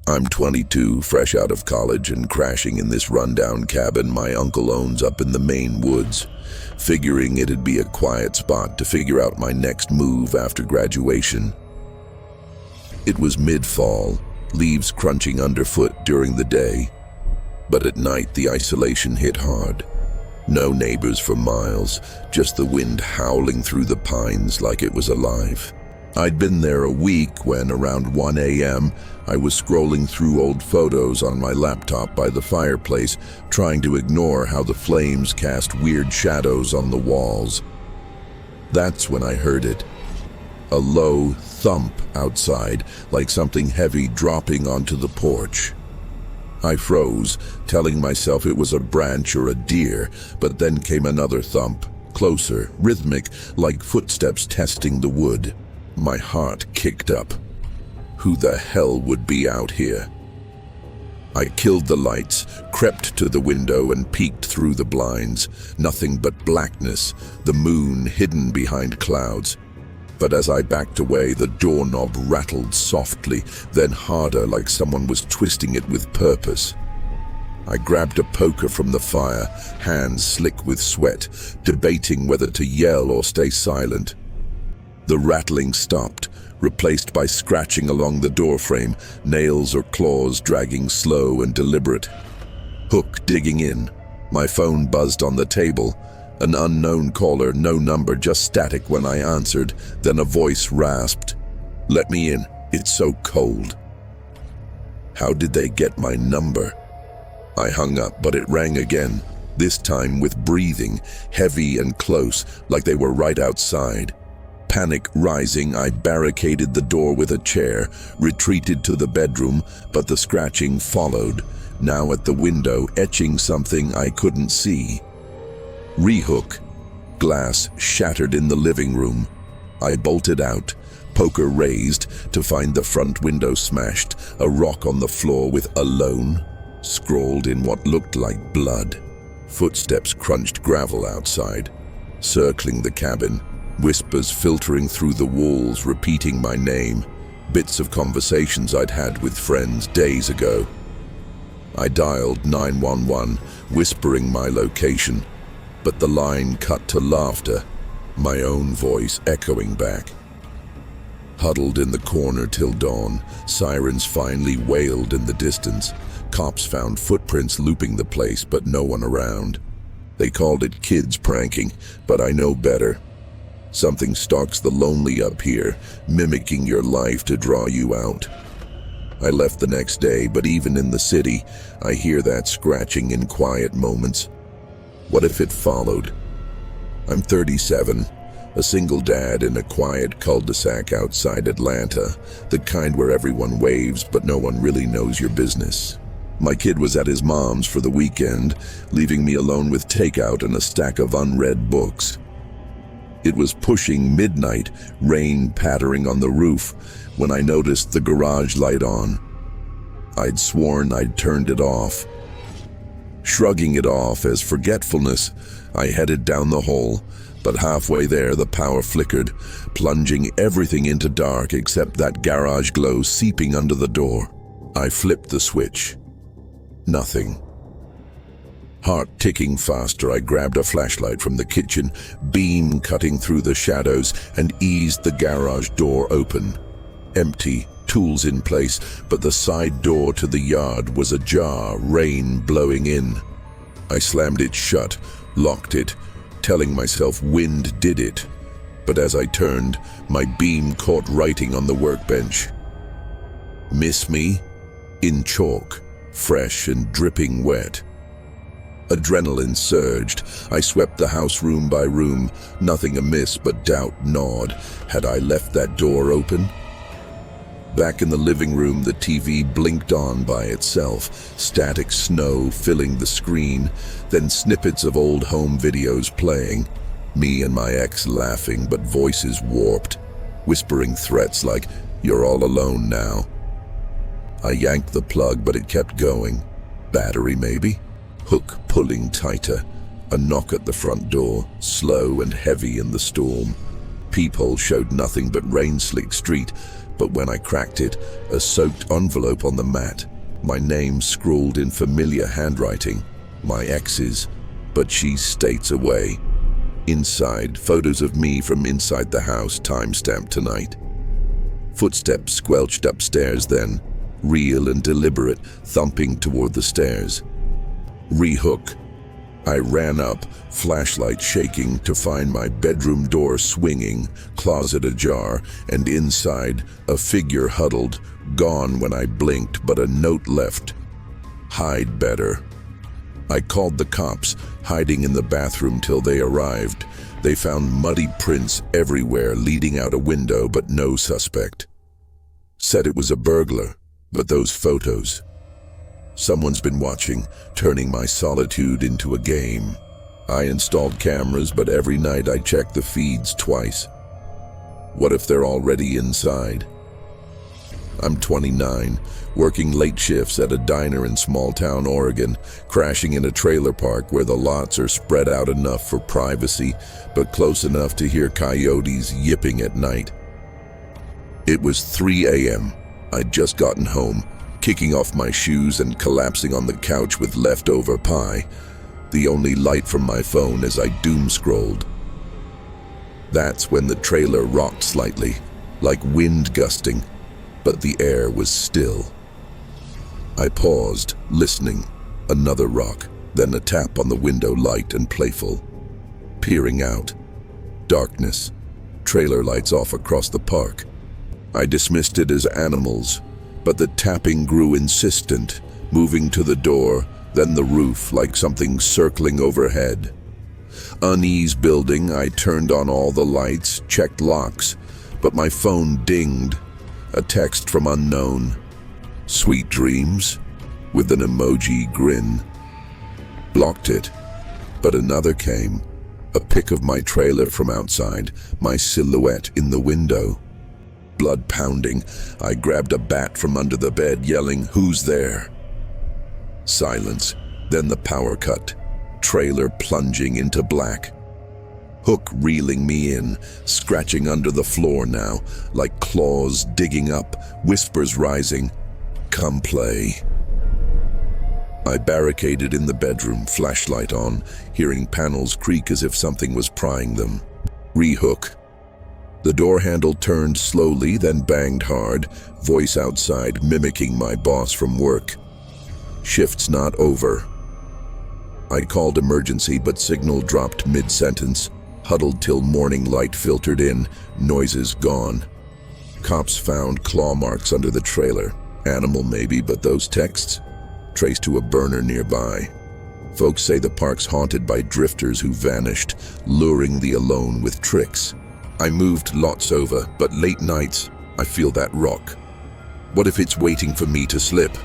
I'm 22, fresh out of college and crashing in this rundown cabin my uncle owns up in the Maine woods, figuring it'd be a quiet spot to figure out my next move after graduation. It was mid-fall, leaves crunching underfoot during the day, but at night the isolation hit hard. No neighbors for miles, just the wind howling through the pines like it was alive. I'd been there a week when, around 1 a.m., I was scrolling through old photos on my laptop by the fireplace, trying to ignore how the flames cast weird shadows on the walls. That's when I heard it. A low thump outside, like something heavy dropping onto the porch. I froze, telling myself it was a branch or a deer, but then came another thump, closer, rhythmic, like footsteps testing the wood. My heart kicked up. Who the hell would be out here? I killed the lights, crept to the window and peeked through the blinds. Nothing but blackness, the moon hidden behind clouds. But as I backed away, the doorknob rattled softly, then harder, like someone was twisting it with purpose. I grabbed a poker from the fire, hands slick with sweat, debating whether to yell or stay silent. The rattling stopped, replaced by scratching along the doorframe, nails or claws dragging slow and deliberate. Hook digging in. My phone buzzed on the table. An unknown caller, no number, just static when I answered. Then a voice rasped, "Let me in, it's so cold." How did they get my number? I hung up, but it rang again, this time with breathing, heavy and close, like they were right outside. Panic rising, I barricaded the door with a chair, retreated to the bedroom, but the scratching followed, now at the window, etching something I couldn't see. Rehook. Glass shattered in the living room. I bolted out, poker raised, to find the front window smashed, a rock on the floor with "alone" scrawled in what looked like blood. Footsteps crunched gravel outside, circling the cabin. Whispers filtering through the walls, repeating my name, bits of conversations I'd had with friends days ago. I dialed 911, whispering my location, but the line cut to laughter, my own voice echoing back. Huddled in the corner till dawn, sirens finally wailed in the distance. Cops found footprints looping the place, but no one around. They called it kids pranking, but I know better. Something stalks the lonely up here, mimicking your life to draw you out. I left the next day, but even in the city, I hear that scratching in quiet moments. What if it followed? I'm 37, a single dad in a quiet cul-de-sac outside Atlanta, the kind where everyone waves but no one really knows your business. My kid was at his mom's for the weekend, leaving me alone with takeout and a stack of unread books. It was pushing midnight, rain pattering on the roof, when I noticed the garage light on. I'd sworn I'd turned it off. Shrugging it off as forgetfulness, I headed down the hall, but halfway there the power flickered, plunging everything into dark except that garage glow seeping under the door. I flipped the switch. Nothing. Heart ticking faster, I grabbed a flashlight from the kitchen, beam cutting through the shadows, and eased the garage door open. Empty, tools in place, but the side door to the yard was ajar, rain blowing in. I slammed it shut, locked it, telling myself wind did it. But as I turned, my beam caught writing on the workbench. "Miss me?" In chalk, fresh and dripping wet. Adrenaline surged. I swept the house room by room, nothing amiss but doubt gnawed. Had I left that door open? Back in the living room, the TV blinked on by itself, static snow filling the screen, then snippets of old home videos playing. Me and my ex laughing, but voices warped, whispering threats like, "You're all alone now." I yanked the plug, but it kept going. Battery, maybe? Hook pulling tighter. A knock at the front door, slow and heavy in the storm. Peephole showed nothing but rain-slicked street, But when I cracked it, a soaked envelope on the mat, my name scrawled in familiar handwriting, my ex's, but she's states away. Inside, photos of me from inside the house, timestamped tonight. Footsteps squelched upstairs then, real and deliberate, thumping toward the stairs. Rehook. I ran up, flashlight shaking, to find my bedroom door swinging, closet ajar, and inside, a figure huddled, gone when I blinked, but a note left. Hide better. I called the cops, hiding in the bathroom till they arrived. They found muddy prints everywhere leading out a window, but no suspect. Said it was a burglar, but those photos. Someone's been watching, turning my solitude into a game. I installed cameras, but every night I check the feeds twice. What if they're already inside? I'm 29, working late shifts at a diner in small-town Oregon, crashing in a trailer park where the lots are spread out enough for privacy, but close enough to hear coyotes yipping at night. It was 3 a.m. I'd just gotten home, kicking off my shoes and collapsing on the couch with leftover pie, the only light from my phone as I doom-scrolled. That's when the trailer rocked slightly, like wind gusting, but the air was still. I paused, listening. Another rock, then a tap on the window, light and playful. Peering out. Darkness. Trailer lights off across the park. I dismissed it as animals, but the tapping grew insistent, moving to the door, then the roof like something circling overhead. Unease building, I turned on all the lights, checked locks, but my phone dinged. A text from unknown. Sweet dreams, with an emoji grin. Blocked it, but another came. A pic of my trailer from outside, my silhouette in the window. Blood pounding, I grabbed a bat from under the bed, yelling, "Who's there?" Silence, then the power cut. Trailer plunging into black. Hook reeling me in, scratching under the floor now, like claws digging up, whispers rising. "Come play." I barricaded in the bedroom, flashlight on, hearing panels creak as if something was prying them. Rehook. The door handle turned slowly, then banged hard, voice outside mimicking my boss from work. "Shift's not over." I called emergency, but signal dropped mid-sentence. Huddled till morning light filtered in, noises gone. Cops found claw marks under the trailer. Animal maybe, but those texts? Traced to a burner nearby. Folks say the park's haunted by drifters who vanished, luring the alone with tricks. I moved lots over, but late nights, I feel that rock. What if it's waiting for me to slip?